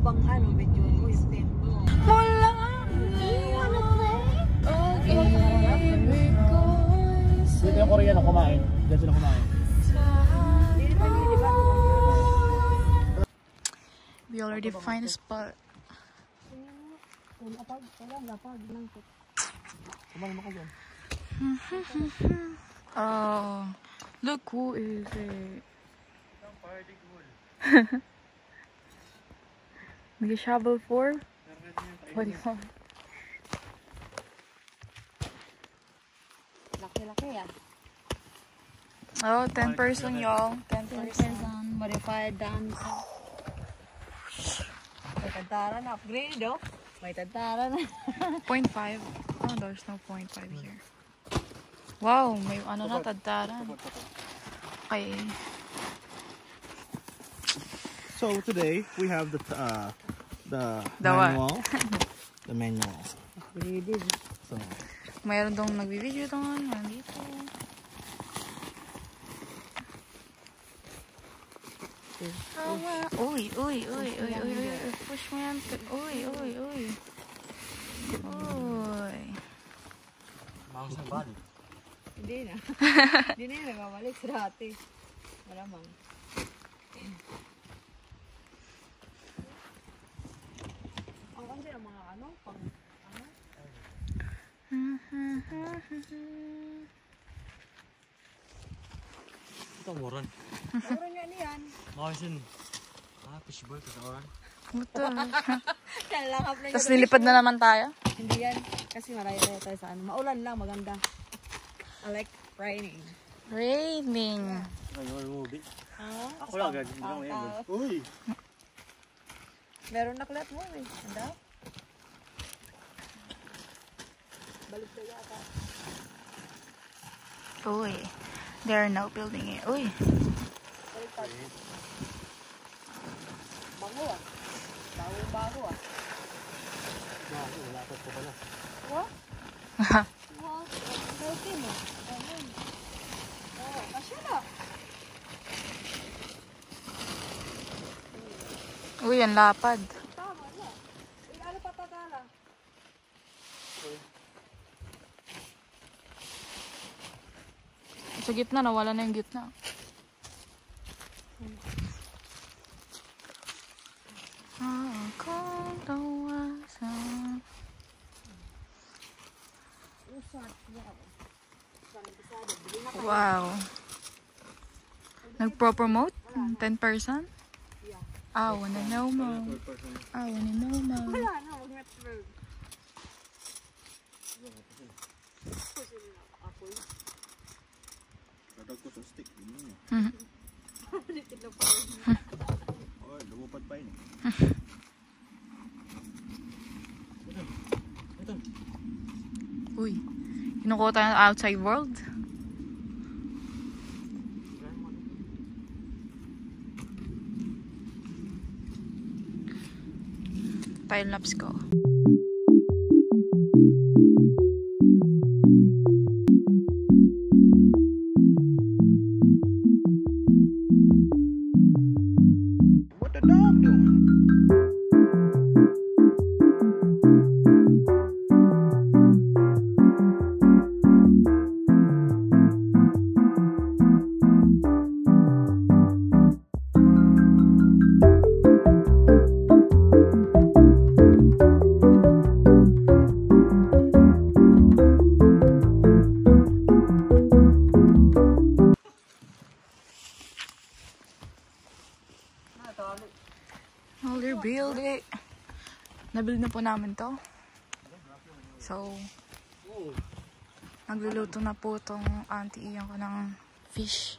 habang ano, medyo yung tempo. Mula. Dito yung Koreano kumain. Diyan sila kumain. We already find a spot. Oh, look who is it? May shovel for? What do you want? Laki-laki yan. Oh, 10 person y'all. 10 person. Modified dance. May tantara na. Upgrade oh. May tantara na. 0.5. Oh, there's no 0.5 here. Wow, may ano na, tantara. Okay. So today we have the what? manual. The manual. Upgraded. So Mayroon dong nagbibideo doon. Nandito. Uy. Push mo yan. Uy. mouse and body. Hindi na. Hindi na yung nagmamalik sa dati. Malamang. Ang kasi ng mga ano, pang ano? Ito moron. Moron yan yan. Motion. Fishbowl kasi oran. Buto. Kalakap na Tapos nilipad na naman tayo. Hindi yan. Kasi maraya tayo sa ano. Maulan lang, maganda. I like raining. Raining. Ako lang agad. Uy! Meron na klat mo eh. Handa? Balik tayo yata. Uy. They are now building it. Uy. Balik tayo. Bango ah. Bago ah. Wala ko pala. What? What? Healthy mo. Ayan. Oh, kasya na. Uy, ang lapad. Tama na. Ano pa pagkala? Sa gitna, nawala na yung gitna. Wow. Nagpro-promote? 10%? Yeah. I wanna know more. I wanna know more. Wala na, huwag na true. Dadag ko sa stick. Litid na pa rin. Oh, lumupad pa yun. Uy. Kinukuha tayo ng outside world. Time-lapse ko. What the dog doing? Older build it. Nabuild na po namin to. So, nagluluto na po tong auntie iyan ko ng fish.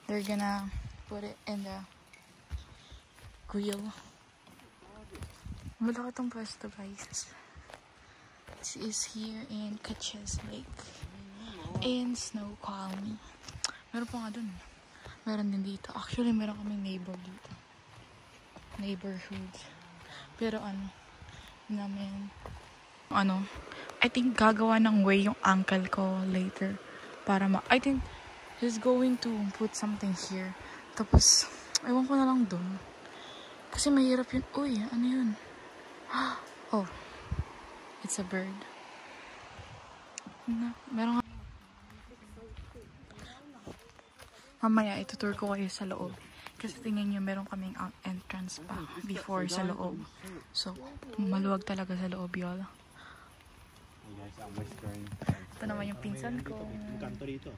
They're gonna put it in the grill. Malaki tong pwesto, guys. This is here in Caches Lake. In Snow Colony. Meron pa nga dun. Meron din dito. Actually, meron kaming neighbor dito. Neighborhood. Pero I think gagawa ng way yung uncle ko later. Para I think he's going to put something here. Tapos, ewan ko na lang dun. Kasi mahirap yun. Uy, ano yun? Oh, it's a bird. Meron nga. Mamaya, itutour ko kayo sa loob. Kasi tingnan nyo, meron kaming entrance pa before sa loob. So, maluwag talaga sa loob, y'all. Hey guys, I'm whispering. Ito naman yung pinsan ko. Yung kanto dito.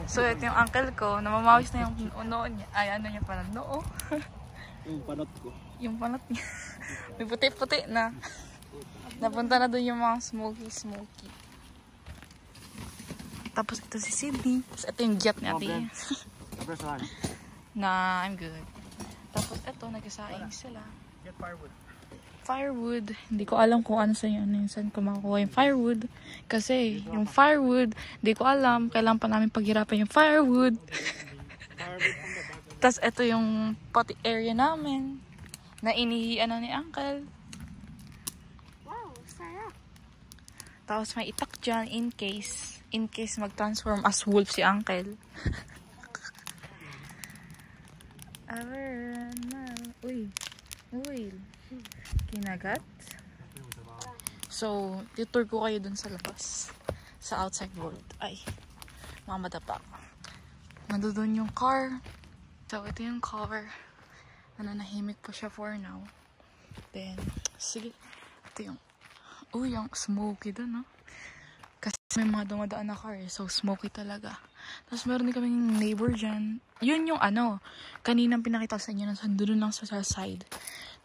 So, ito yung uncle ko. Namamawis na yung noo niya. Ay, ano niya pala? Noo. Yung panot ko. Yung panat niya. May puti-puti na. Napunta na doon yung mga smoky. Tapos ito si Sydney. Tapos ito yung jet ni ate. First one. Nah, I'm good. Tapos ito, nagsasaing sila. Get firewood. Firewood. Hindi ko alam kung ano sa yun. Saan ko makukuha yung firewood. Kasi yung firewood, hindi ko alam. Kailangan pa namin paghirapan yung firewood. Tapos ito yung potty area namin. Na inihian ni uncle. Wow, sarap. Tapos may itak dyan in case mag-transform as wolf si uncle. Uy. Kinagat. So, tutur ko kayo dun sa labas. Sa outside world. Ay, mamadapa. Nandun yung car. So, ito yung car. Nananahimik po siya for now. Then, sige. Ito yung, yung smoky dun, no? Kasi may mga dumadaan na car, so smoky talaga. Tapos meron din kaming neighbor dyan. Yun yung kaninang pinakita sa inyo, nandun lang sa side.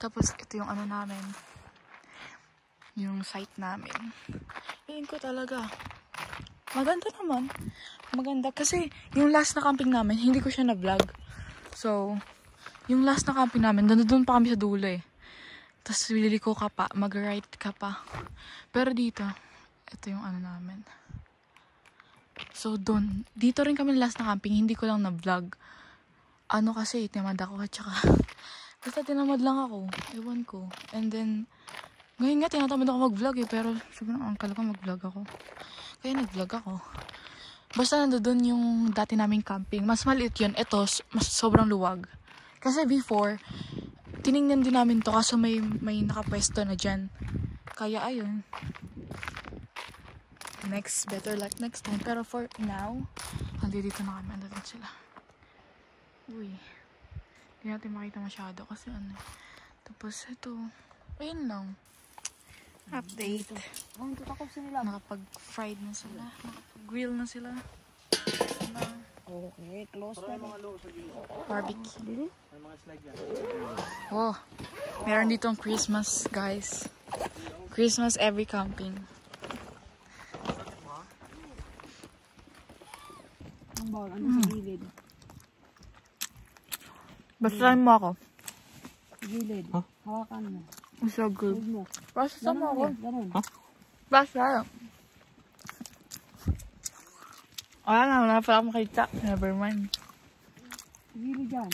Tapos ito yung namin. Yung site namin. Yun ko talaga. Maganda naman. Maganda. Kasi yung last na camping namin, hindi ko siya na-vlog. So, yung last na camping namin, doon pa kami sa dulo eh. Tapos liliko ka pa, mag-ride ka pa. Pero dito, ito yung namin. So, doon. Dito rin kami last na camping. Hindi ko lang na-vlog. Kasi, tinamad ako. At saka, basta tinamad lang ako. Ewan ko. And then, ngayon nga, tinatamad ako mag-vlog eh. Pero, sabi ng uncle ko, mag-vlog ako. Kaya nag-vlog ako. Basta nandoon yung dati naming camping. Mas maliit yun. Ito, mas sobrang luwag. Kasi before, tiningnan din namin to. Kaso may nakapwesto na dyan. Kaya, ayun. Better luck next time. Pero for now, dito na kami. Andun sila. Uy. Hindi natin makita masyado kasi Tapos ito. Ayun lang. Update. Ang tutakot sa nila. Nakapag-fried na sila. Nakapag-grill na sila. Okay, close na. Barbecue. May mga slide yan. Oh. Meron ditong Christmas, guys. Christmas every camping. Ang bawal, sa gilid. Basahin mo ako. Gilid. Huh? Hawakan mo. It's so good. Huwag mo. Basta mo ako. Ganun. Basta. Wala pala akong makita. Never mind. Gilid dyan.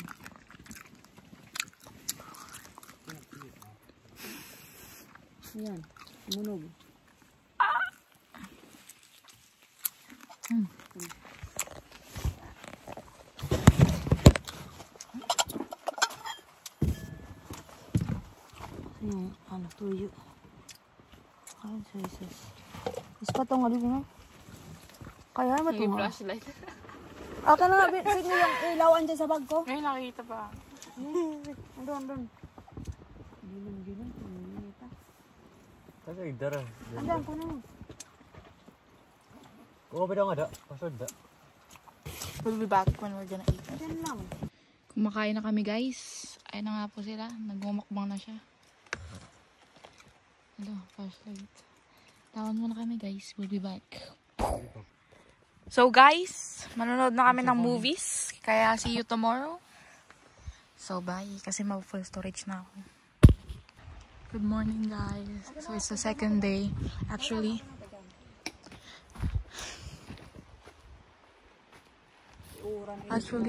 Ayan. Tumunog. Yung tuyo. Ay, Jesus. Ispat ang alin mo. Kaya mo ito nga. Flashlight. Aka na nga, sit mo yung ilawan dyan sa bag ko. Ngayon nakikita pa. Andun. Gilin. Kasi idara. Andun, kuno mo. Kung ba nga da? Pasod da. We'll be back when we're gonna eat. Andun lang. Kumakain na kami, guys. Ayun na nga po sila. Nagmumakbang na siya. Hello, flashlight. Tawan mo na kami, guys. We'll be back. So, guys, manonood na kami ng movies. Kaya, see you tomorrow. So, bye. Kasi mag-full storage na ako. Good morning, guys. So, it's the second day. Actually,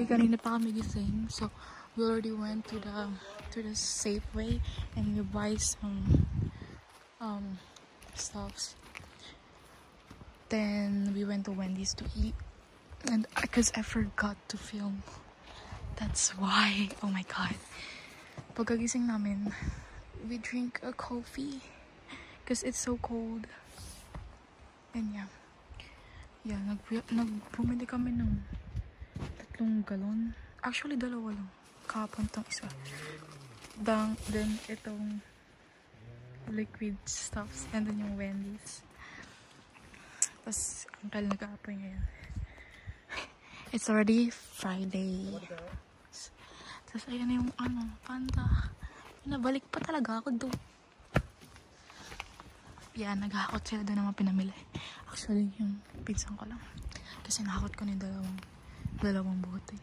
kanina pa kami gising. So, we already went to the Safeway and we buy some stuffs. Then we went to Wendy's to eat. And because I forgot to film. That's why. Oh my god. Pagkagising namin, we drink a coffee. Because it's so cold. And yeah. Yeah, bumili kami ng 3 galon. Actually, 2 lang. Kahapon tong isa. Then itong liquid stuffs. And then yung Wendy's. Tapos, uncle nag-aapoy ngayon. It's already Friday. Tapos, ayan na yung panda. Nabalik pa talaga ako doon. Yeah, naghahakot sila doon naman pinamili. Actually, yung pinsan ko lang. Kasi nahakot ko na yung dalawang bote.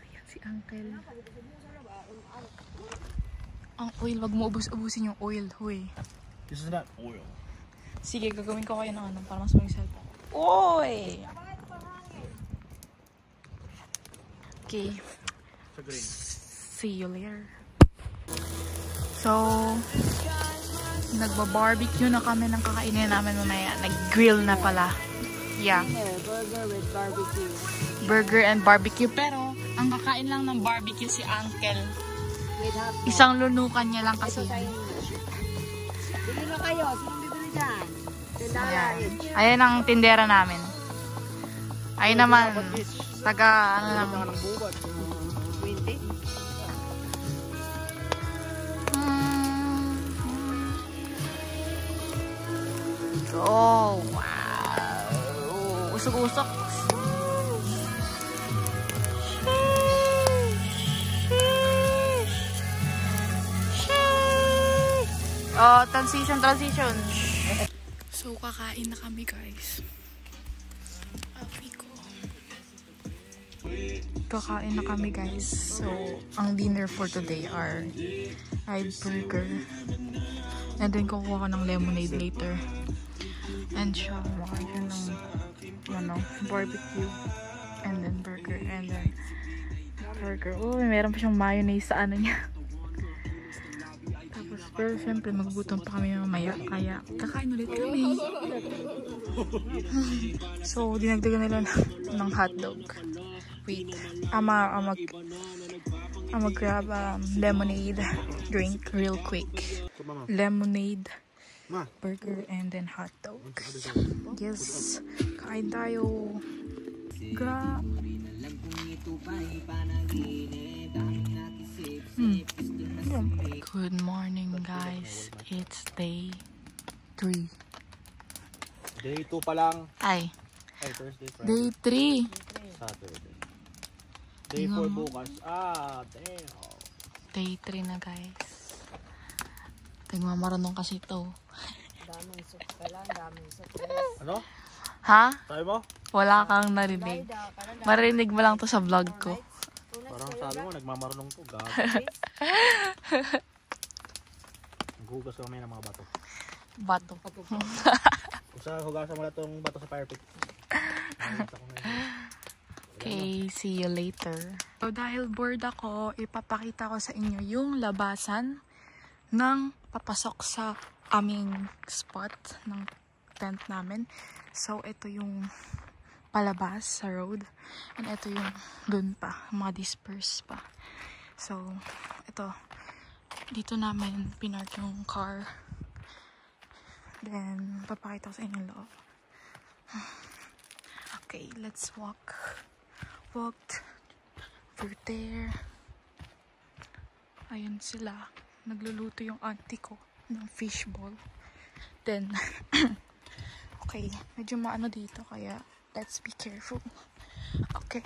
Ayan si uncle. Ang oil, wag mo ubusin yung oil, huy. This is not oil. Sige, gagawin ko kayo ng para mas maging cellphone. Oy! Okay. See you later. So, nagba-barbecue na kami ng kakainin namin mamaya. Nag-grill na pala. Yeah. Burger with barbecue. Burger and barbecue. Pero, ang kakain lang ng barbecue si Uncle. With hot dog. Isang lunukan niya lang kasi. Bili na kayo. Sinong bibili dyan? Ayan. Ayan ang tindera namin. Ayun naman. Taga, ano lang. 20? Oh, wow. Usok-usok. Oh, transition. So, kakain na kami, guys. Kakain na kami, guys. So, ang dinner for today are burger. And then, kukuha ko ng lemonade later. And siya, makain siya ng barbecue. And then, burger. And then, burger. Oh, meron pa siyang mayonnaise sa ano niya. Tapos, pero syempre, magugutom pa kami mamaya. Kaya, kakain ulit kami. So, dinagdagan nila ng hotdog. Wait. I'm grab lemonade drink real quick. Lemonade, burger, and then hot dog. Yes. Kain tayo. Good morning, guys. It's day 3. Day 2 pa lang. Ay. Ay, Thursday, Friday. Day 3. Saturday. Day 4 bukas. Damn. Day 3 na, guys. Tingmamarunong kasi ito. Daming soup ka lang. Daming soup. Ano? Ha? Sabi mo? Wala kang narinig. Marinig mo lang to sa vlog ko. Parang sabi mo, nagmamarunong to. Gago. Naghugas kami ng mga bato. Bato. Kung saan hugasan mo na itong bato sa fire pit. Okay, see you later. So, dahil bored ako, ipapakita ko sa inyo yung labasan ng papasok sa aming spot ng tent namin. So, ito yung palabas sa road. And ito yung dun pa, mga disperse pa. So, ito. Dito namin pinark yung car. Then, papakita ko sa inyo yung loob. Okay, let's walk. Walked through there. Ayun sila. Nagluluto yung auntie ko ng fishball. Then, okay, medyo maano dito kaya let's be careful. Okay,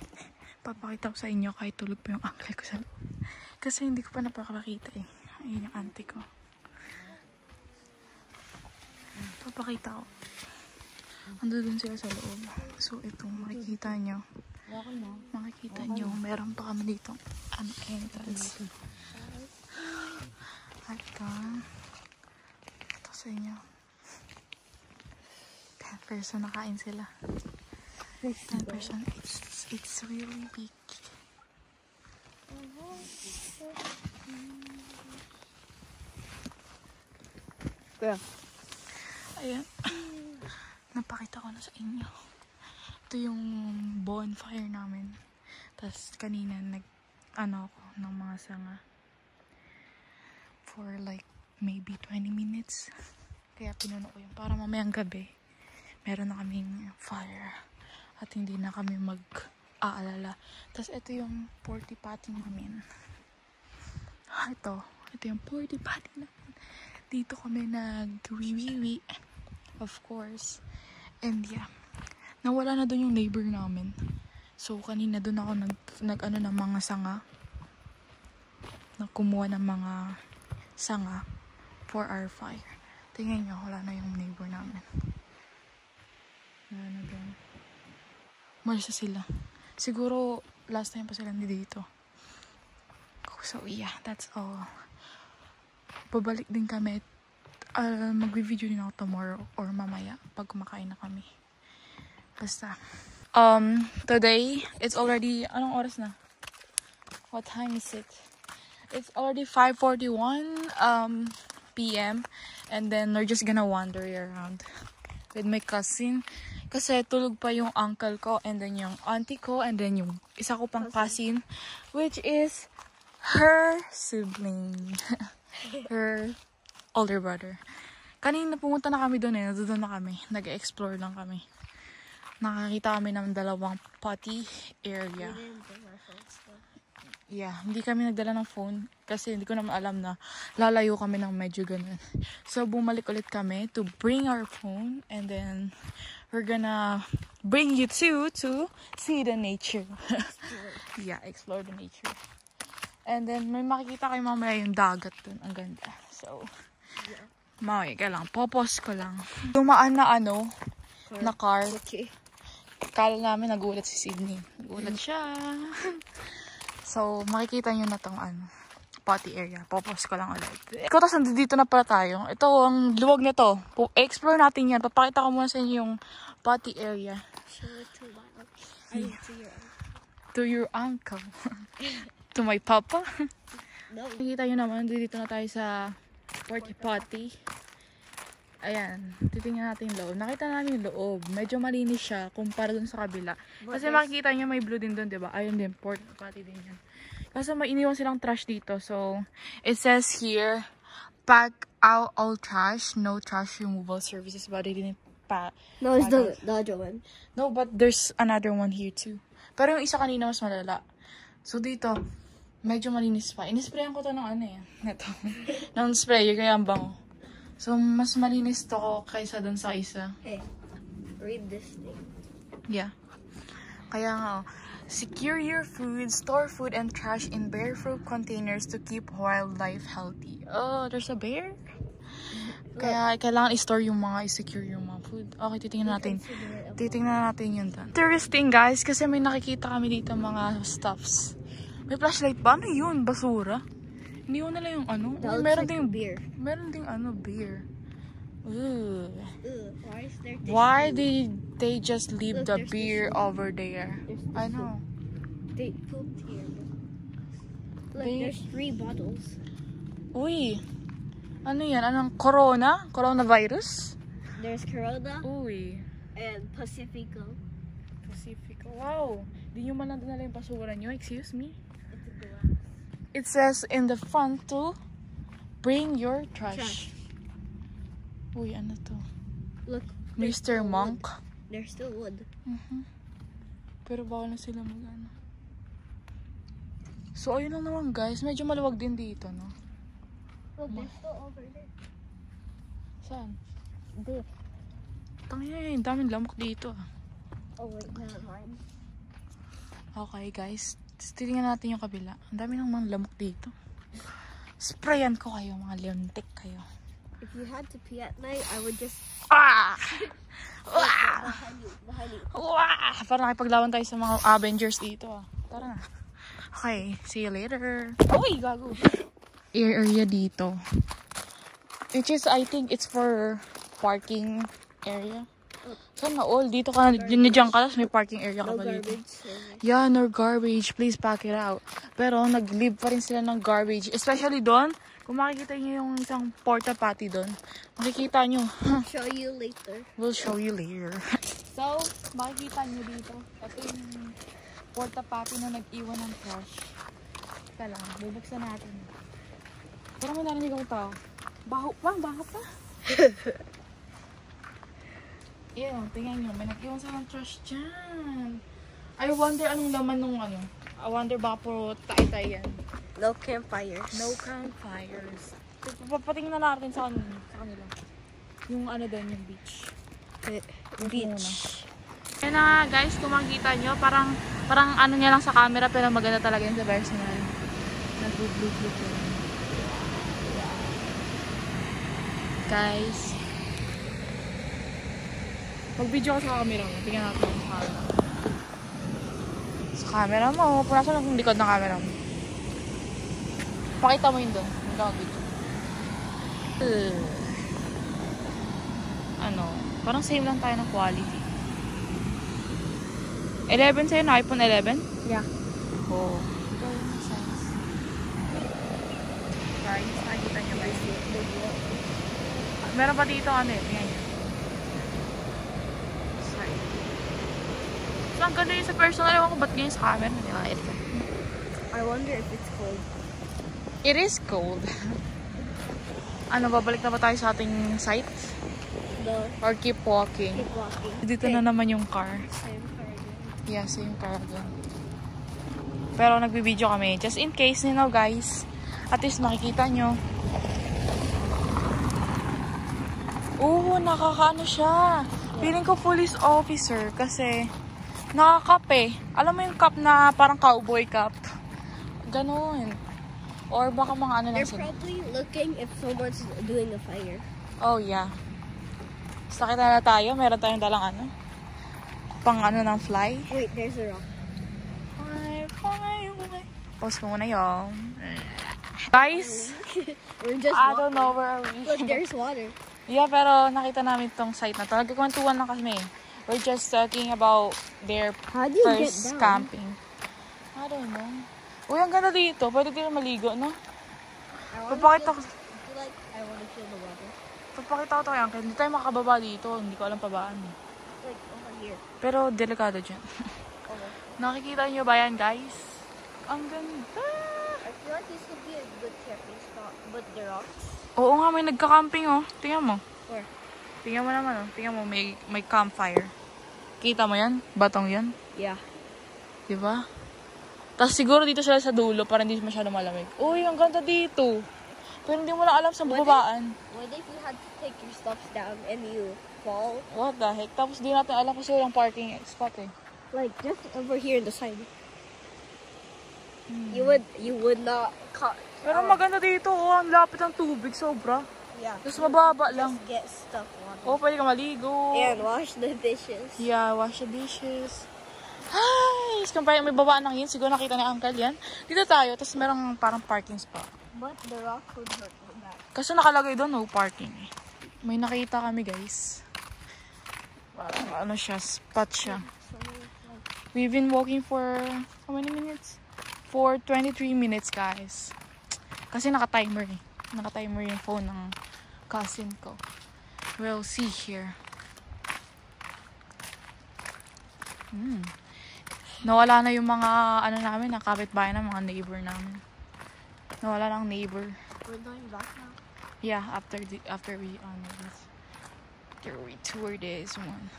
papakita ko sa inyo kahit tulog pa yung uncle ko sa loob. Kasi hindi ko pa napakakita eh. Ayun yung auntie ko. Papakita ko. Ando dun sila sa loob. So, ito, makikita nyo. Makikita nyo, meron pa kami dito entrance. At ito sa inyo. 10 person nakain sila. 10 person. It's really big. Kaya? Ayan. napakita ko na sa inyo. Ito yung bonfire namin. Tapos kanina ako ng mga sanga for like maybe 20 minutes. Kaya pinuno ko yun para mamayang gabi meron na kaming fire at hindi na kami mag-aalala. Tapos ito yung porty potty namin. Ito yung porty potty namin. Dito kami nag-wiwiwi, of course. And yeah, nawala na doon yung neighbor namin. So kanina doon ako nag-ano ng mga sanga. Kumuha ng mga sanga for our fire. Tingnan nyo, wala na yung neighbor namin. Wala na doon. Malis na sila. Siguro last time pa sila dito. So yeah, that's all. Babalik din kami. Mag-video din ako tomorrow or mamaya pag kumakain na kami. Basta. Today, it's already, anong oras na? What time is it? It's already 5:41 p.m. And then we're just gonna wander around with my cousin. Kasi tulog pa yung uncle ko and then yung auntie ko and then yung isa ko pang cousin, which is her sibling. Her older brother. Kanina pumunta na kami doon doon na kami. Nag-explore lang kami. Nakakita kami ng dalawang potty area. Yeah, hindi kami nagdala ng phone kasi hindi ko naman alam na lalayo kami ng medyo ganun. So, bumalik ulit kami to bring our phone and then we're gonna bring you to see the nature. Yeah, explore the nature. And then, may makikita kayo mamaya yung dagat dun. Ang ganda. So, ka lang. Popos ko lang. Dumaan na na car. Okay. Kala namin nagulat si Sydney. Nagulat siya. So, makikita nyo na tong potty area. Popos ko lang ulit. Ikaw, tapos nandito na pala tayo. Ito, ang luwag na to. Explore natin yan. Papakita ko muna sa inyo yung potty area. Show it to Lionel. I mean, To your uncle. To my papa. No. Nakikita nyo naman, dito na tayo sa porty potty. Ayan, titingnan natin yung loob. Nakita namin yung loob. Medyo malinis siya kumpara dun sa kabila. Kasi makikita nyo may blue din dun, diba? Ayun din, porty potty din yan. Kasi may iniwan silang trash dito. So, it says here, pack out all trash. No trash removal services. But they didn't pack. No, it's the other one. No, but there's another one here too. Pero yung isa kanina mas malala. So, dito, medyo malinis pa. Inisprayan ko to ng Ito. ng sprayer, kaya ang bango. So, mas malinis to kaysa dun sa isa. Hey, read this thing. Yeah. Kaya nga, secure your food, store food and trash in bear-proof containers to keep wildlife healthy. Oh, there's a bear? Kaya kailangan i-store yung i-secure yung mga food. Okay, titingnan natin. Titingnan natin yun dun. Interesting guys, kasi may nakikita kami dito mga stuffs. May flashlight ba? Ano yun? Basura? Hindi ko nila yung meron ding beer. Meron ding beer. Ugh. Why is there? Why did they just leave the beer over there? I know. They pooped here. Look, there's 3 bottles. Uy. Ano yan? Anong corona? Coronavirus? There's Corona Uy. and Pacifico. Pacifico. Wow. Di nyo man lang dinala yung basura nyo. Excuse me? It's a glass. It says in the front to bring your trash. Uy, ano to? Look. Mr. Monk. There's still wood. Pero bawal na sila So, ayun lang naman guys. Medyo maluwag din dito, no? Look, they're still over there. Saan? There. Tangina, daming lamok dito. Oh wait, never mind. Okay guys. Titingnan natin yung kabila. Ang dami ng mga lamok dito. Sprayan ko kayo, mga leontek kayo. If you had to pee at night, I would just... Ah! Behind you. Wah! Parang nakipaglaban tayo sa mga Avengers dito. Tara na. Okay, see you later. Uy, gago. Area dito. Which is, I think it's for parking area. Sana all. Dito ka, dyan ka, may parking area ka No pa dito. garbage. Yeah, no garbage. Please pack it out. Pero nag-leave pa rin sila ng garbage. Especially doon, Kung makikita nyo yung isang porta potty doon, makikita nyo. Show you later. We'll show you later. So, makikita nyo dito. Ito yung porta potty na nag-iwan ng trash. Teka lang, bubuksan natin. Parang may narinig akong tao. Baho pa, baho pa. Ew, tingnan nyo, may nag-iwan sa ng trash dyan. I wonder anong laman nung ano. I wonder baka puro tay-tay yan. No campfires. No campfires. Papatingin na natin sa kanila. Yung ano doon, yung beach. Beach. Kaya na nga guys, kung makikita nyo, parang ano niya lang sa camera pero maganda talaga yun sa personal. Nag-blue-blue yun. Guys. Mag-video ka sa camera mo. Tingnan natin yung camera. Sa camera mo. Puna sa likod ng camera mo. Pakita mo yun doon. Hindi ka mag-video. Ano? Parang same lang tayo ng quality. 11 sa'yo na iPhone 11? Yeah. Oh. Ito yung size. Guys, nakikita nyo guys. Meron pa dito ano eh. Tingnan nyo. Side. So, ang ganda yun sa personal. Ewan ko ba't ganyan sa camera. Nilakit ka. I wonder if it's cold. It is cold. Ano, babalik na ba tayo sa ating site? No. Or keep walking? Keep walking. Dito na naman yung car. Same car again. Yeah, same car again. Pero nagbibideo kami. Just in case, you know guys. At least makikita nyo. Oo, nakakaano siya. Feeling ko police officer kasi nakakap eh. Alam mo yung cup na parang cowboy cup? Ganon. Or baka mga ano lang They're sila. probably looking if someone's doing a fire. Oh, yeah. Basta kita na tayo. Meron tayong dalang ano. Pang ano ng fly. Wait, there's a rock. Fly. Post ko muna yung. Guys, We're just I don't walking. know where are we. Look, there's water. Yeah, pero nakita namin tong site na to. Nagkakwentuhan lang kami. We're just talking about their How do you get first down? camping. I don't know. Uy, ang ganda dito. Pwede dito maligo, no? Papakita ko. Like, I want to feel the water. Papakita ko to kay Uncle. Hindi tayo makakababa dito. Hindi ko alam pabaan. Like, over here. Pero delikado dyan. Okay. Nakikita nyo ba yan, guys? Ang ganda. I feel like this would be a good camping spot. But the rocks. Oo nga, may nagka-camping, oh. Tingnan mo. Where? Tingnan mo naman, oh. Tingnan mo, may campfire. Kita mo yan? Batong yan? Yeah. Diba? Tapos siguro dito sila sa dulo para hindi masyado malamig. Uy, ang ganda dito. Pero hindi mo lang alam sa babaan. What if you had to take your stuffs down and you fall? What the heck? Tapos di natin alam kasi walang parking spot eh. Like, just over here in the side. You would not cut. Pero maganda dito, oh. Ang lapit ng tubig, sobra. Yeah. Tapos mababa lang. Just get stuff water. Oh, pwede ka maligo. And wash the dishes. Yeah, wash the dishes. Ay, kumpaya may babaan ng yun. Siguro nakita ni Uncle yan. Dito tayo, tapos merong parang parking spot. But the rock would hurt your back. Kasi nakalagay doon, no parking. May nakita kami, guys. Parang ano siya, spot siya. We've been walking for, how many minutes? For 23 minutes, guys. Kasi naka-timer eh. Naka-timer yung phone ng cousin ko. We'll see here. Nawala na yung mga, ano namin, kapitbahay na mga neighbor namin. Nawala na ang neighbor. We're going back now. Yeah, after we tour this one.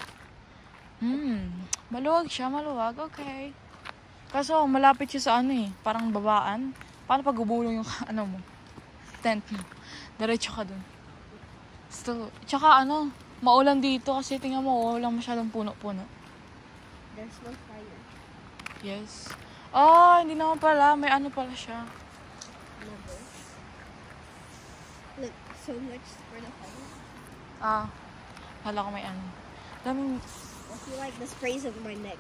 Maluwag siya, maluwag. Okay. Kaso, malapit siya sa ano eh. Parang babaan. Paano pag gubulong yung ano mo? Tent mo. Diretso ka dun. So, tsaka ano, maulan dito kasi tingnan mo, walang masyadong puno-puno. There's no fire. Yes. Oh, hindi naman pala. May ano pala siya. Never. Look, so much for the fire. Ah, hala ko may ano. Daming, I feel like the sprays of my neck.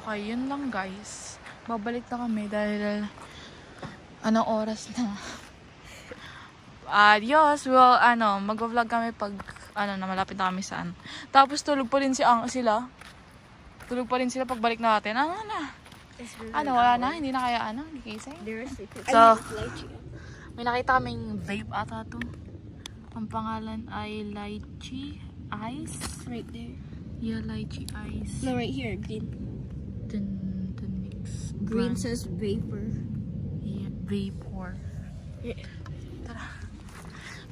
okay, yun lang guys. Babalik na kami dahil anong oras na. Adios. Well, mag-vlog kami pag na malapit na kami sa Tapos tulog pa rin sila. Tulog pa rin sila pagbalik natin. Ano na? Ano, wala na? Hindi na kaya ano? Hindi kayo So, may nakita kaming vape ata to. Ang pangalan ay Lychee Ice. right there. Yeah, Lychee Ice. No, right here, green. The next Green brand. says vapor. Yeah, vapor. Tara.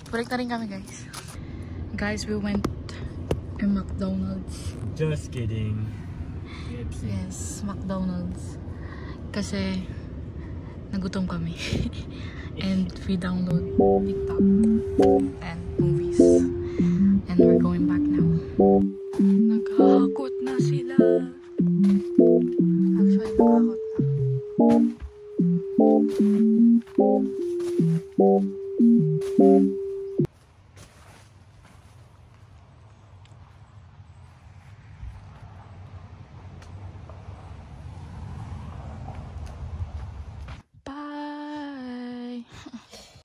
Balik na rin kami, guys. Guys, we went to McDonald's. Just kidding. Yes, McDonald's. Kasi nagutom kami. And we download TikTok.